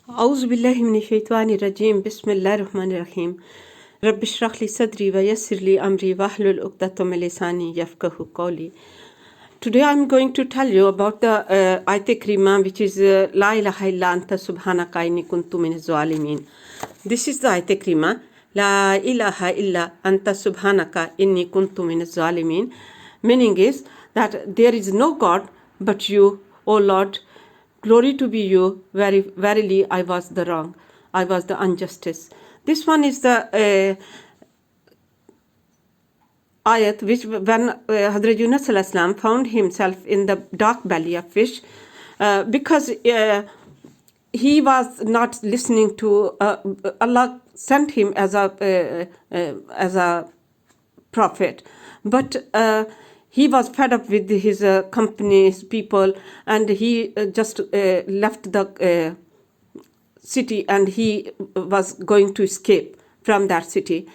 أعوذ بالله من الشيطان الرجيم بسم الله الرحمن الرحيم رب اشرح لي صدري ويسر لي أمري واحلل عقدة من لساني يفقهوا قولي. Today I'm going to tell you about the ayat kareema, which is La ilaha illa anta subhanaka inni kuntu min zalimin. This is the ayat kareema, La ilaha illa anta subhanaka inni kuntu min zalimin. Meaning is that there is no God but you, O Lord. Glory to be you, verily I was the wrong, I was the injustice. This one is the ayat which when Hazrat Yunus alayhi salam found himself in the dark belly of fish, because he was not listening to Allah sent him as a prophet, but he was fed up with his company, his people, and he just left the city, and he was going to escape from that city.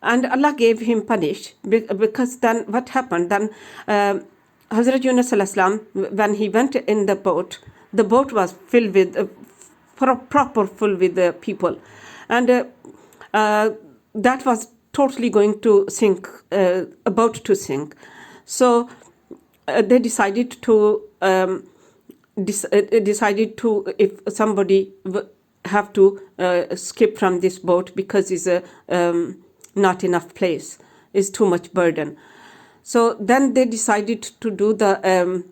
And Allah gave him punish, because then what happened? Then Hazrat Yunus alayhi salam, when he went in the boat was filled with, proper full with people. And that was totally going to sink, about to sink. So they decided to if somebody have to skip from this boat because it's not enough place, is too much burden. So then they decided to do the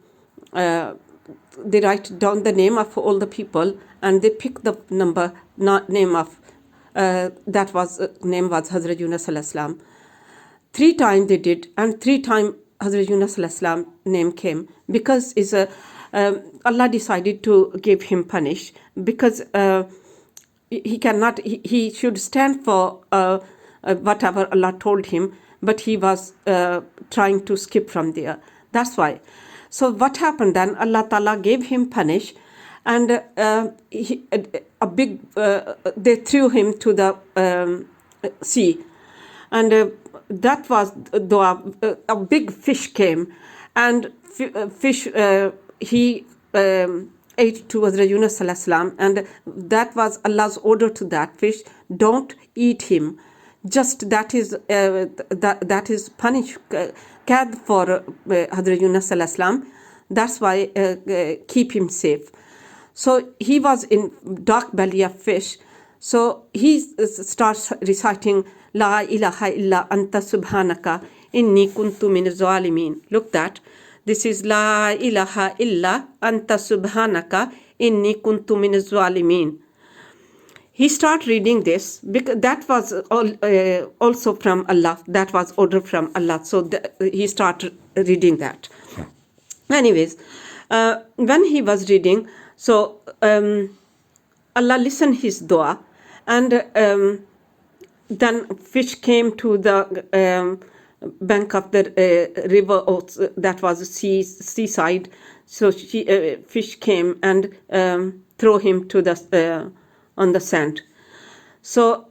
they write down the name of all the people, and they pick the name of that was name was Hazrat Yunus alayhi salam. 3 times they did, and 3 times Hazrat Yunus alayhi salam name came, because Allah decided to give him punish, because he should stand for whatever Allah told him, but he was trying to skip from there. That's why. So what happened then? Allah Ta'ala gave him punish, and they threw him to the sea, and that was a big fish came, and fish he ate to Hazrat Yunus alayhi salam, and that was Allah's order to that fish: don't eat him. Just that is punish qad for Hazrat Yunus alayhi salam. That's why keep him safe. So he was in dark belly of fish. So he starts reciting La ilaha illa anta subhanaka inni kuntu min zalimin. Look that. This is La ilaha illa anta subhanaka inni kuntu min zalimin. He started reading this because that was also from Allah. That was order from Allah. So he started reading that. Anyways, when he was reading, so Allah listened his dua, and then fish came to the bank of the river, that was seaside. So fish came and threw him to the on the sand. So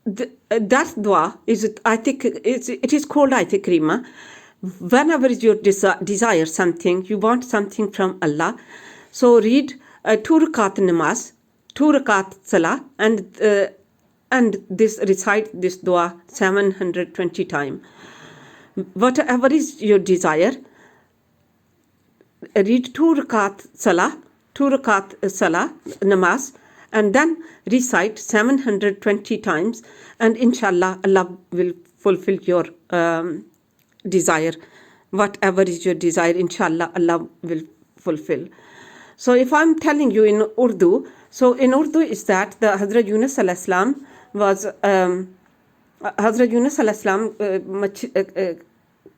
that dua is, I think it is called ayat kareema. Whenever you desire something, you want something from Allah, so read 2 rakat namaz, 2 rakat salah, and this recite this dua 720 times. Whatever is your desire, read 2 rakat salah namaz, and then recite 720 times, and inshallah Allah will fulfill your desire. Whatever is your desire, inshallah Allah will fulfill. So if I'm telling you in Urdu, so in Urdu is that the Hazrat Yunus alayhi salam was Hazrat Yunus alayhi salam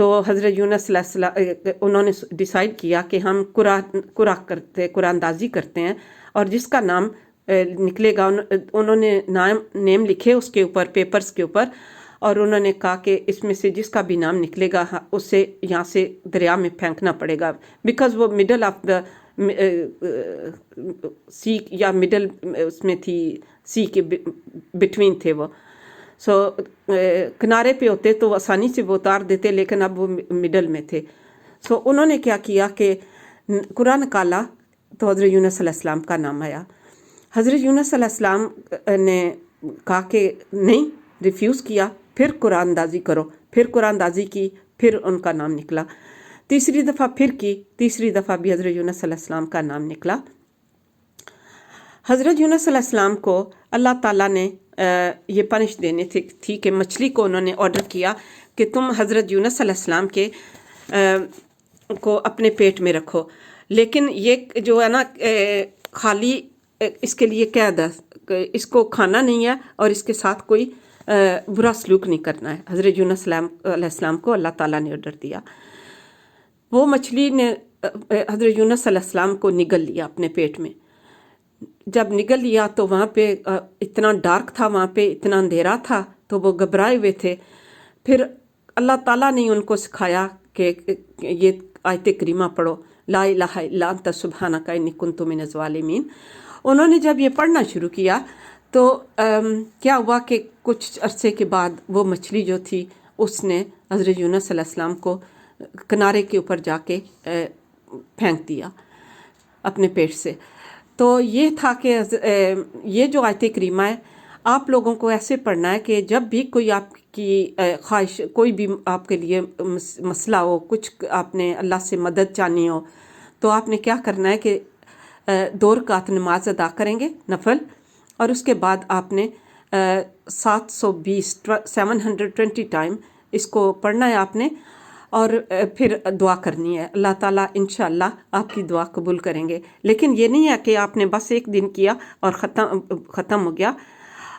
تو حضرت یونس علیہ السلام انہوں نے decide کیا کہ ہم قرآن اندازی کرتے ہیں، اور جس کا نام نکلے گا انہوں نے نیم لکھے اس کے اوپر، پیپرز کے اوپر، اور انہوں نے کہا کہ اس میں سے جس کا بھی نام نکلے گا اسے یہاں سے دریا میں پھینکنا پڑے گا، بیکاز وہ مڈل آف دا سی یا مڈل اس میں تھی، سی کے بٹوین تھے وہ، سو کنارے پہ ہوتے تو آسانی سے وہ اتار دیتے، لیکن اب وہ مڈل میں تھے. سو انہوں نے کیا کیا کہ قرآن نکالا تو حضرت یونس علیہ السلام کا نام آیا. حضرت یونس علیہ السلام نے کہا کہ نہیں، ریفیوز کیا، پھر قرآن اندازی کرو، پھر قرآن اندازی کی، پھر ان کا نام نکلا. تیسری دفعہ پھر کی، تیسری دفعہ بھی حضرت یونس علیہ السلام کا نام نکلا. حضرت یونس علیہ السلام کو اللہ تعالیٰ نے یہ پنش دینے تھی کہ مچھلی کو انہوں نے آرڈر کیا کہ تم حضرت یونس علیہ السلام کے کو اپنے پیٹ میں رکھو، لیکن یہ جو ہے نا خالی اس کے لیے قید ہے، اس کو کھانا نہیں ہے اور اس کے ساتھ کوئی برا سلوک نہیں کرنا ہے. حضرت یونس علیہ السلام کو اللہ تعالیٰ نے آرڈر دیا. وہ مچھلی نے حضرت یونس علیہ السلام کو نگل لیا اپنے پیٹ میں. جب نگل لیا تو وہاں پہ اتنا ڈارک تھا، وہاں پہ اتنا اندھیرا تھا، تو وہ گھبرائے ہوئے تھے. پھر اللہ تعالیٰ نے ان کو سکھایا کہ یہ آیت کریمہ پڑھو، لا الہ الا انت سبحانک انی کنت من الظالمین. انہوں نے جب یہ پڑھنا شروع کیا تو کیا ہوا کہ کچھ عرصے کے بعد وہ مچھلی جو تھی اس نے حضرت یونس علیہ السلام کو کنارے کے اوپر جا کے پھینک دیا اپنے پیٹ سے. تو یہ تھا کہ یہ جو آیت کریمہ ہے آپ لوگوں کو ایسے پڑھنا ہے کہ جب بھی کوئی آپ کی خواہش، کوئی بھی آپ کے لیے مسئلہ ہو، کچھ آپ نے اللہ سے مدد چاہنی ہو، تو آپ نے کیا کرنا ہے کہ 2 رکعت نماز ادا کریں گے نفل، اور اس کے بعد آپ نے 720 ٹائم اس کو پڑھنا ہے آپ نے، اور پھر دعا کرنی ہے. اللہ تعالیٰ انشاءاللہ آپ کی دعا قبول کریں گے. لیکن یہ نہیں ہے کہ آپ نے بس ایک دن کیا اور ختم ہو گیا.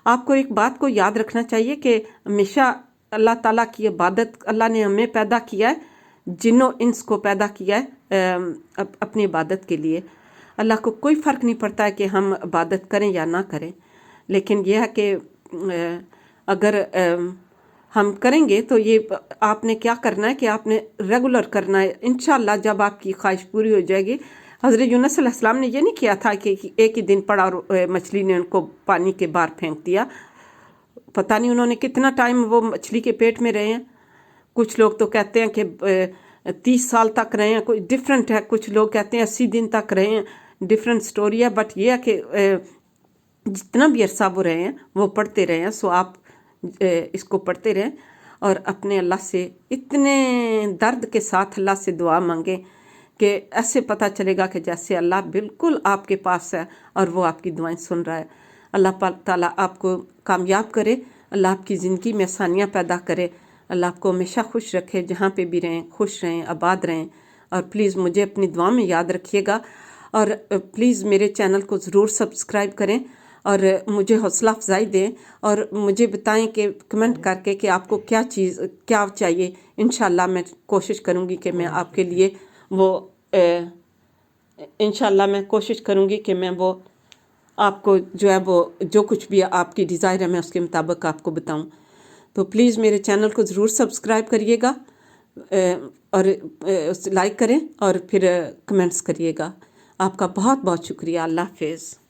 آپ کو ایک بات کو یاد رکھنا چاہیے کہ ہمیشہ اللہ تعالیٰ کی عبادت، اللہ نے ہمیں پیدا کیا ہے، جن و انس کو پیدا کیا ہے اپنی عبادت کے لیے. اللہ کو کوئی فرق نہیں پڑتا ہے کہ ہم عبادت کریں یا نہ کریں، لیکن یہ ہے کہ اگر ہم کریں گے تو یہ آپ نے کیا کرنا ہے کہ آپ نے ریگولر کرنا ہے. انشاءاللہ جب آپ کی خواہش پوری ہو جائے گی. حضرت یونس علیہ السلام نے یہ نہیں کیا تھا کہ ایک ہی دن پڑا اور مچھلی نے ان کو پانی کے باہر پھینک دیا. پتہ نہیں انہوں نے کتنا ٹائم وہ مچھلی کے پیٹ میں رہے ہیں. کچھ لوگ تو کہتے ہیں کہ 30 سال تک رہے ہیں، کوئی ڈفرینٹ ہے. کچھ لوگ کہتے ہیں 80 دن تک رہے ہیں، ڈفرینٹ سٹوری ہے. بٹ یہ ہے کہ جتنا بھی عرصہ وہ رہے ہیں وہ پڑھتے رہے ہیں. سو آپ اس کو پڑھتے رہیں اور اپنے اللہ سے اتنے درد کے ساتھ اللہ سے دعا مانگیں کہ ایسے پتہ چلے گا کہ جیسے اللہ بالکل آپ کے پاس ہے اور وہ آپ کی دعائیں سن رہا ہے. اللہ تعالیٰ آپ کو کامیاب کرے، اللہ آپ کی زندگی میں آسانیاں پیدا کرے، اللہ آپ کو ہمیشہ خوش رکھے، جہاں پہ بھی رہیں خوش رہیں، آباد رہیں. اور پلیز مجھے اپنی دعا میں یاد رکھیے گا، اور پلیز میرے چینل کو ضرور سبسکرائب کریں اور مجھے حوصلہ افزائی دیں، اور مجھے بتائیں کہ کمنٹ کر کے کہ آپ کو کیا چاہیے. انشاءاللہ میں کوشش کروں گی کہ میں آپ کے لیے وہ انشاءاللہ میں کوشش کروں گی کہ میں وہ آپ کو جو ہے وہ جو کچھ بھی آپ کی ڈیزائر ہے میں اس کے مطابق آپ کو بتاؤں. تو پلیز میرے چینل کو ضرور سبسکرائب کریے گا اور لائک کریں اور پھر کمنٹس کریے گا. آپ کا بہت بہت شکریہ. اللہ حافظ.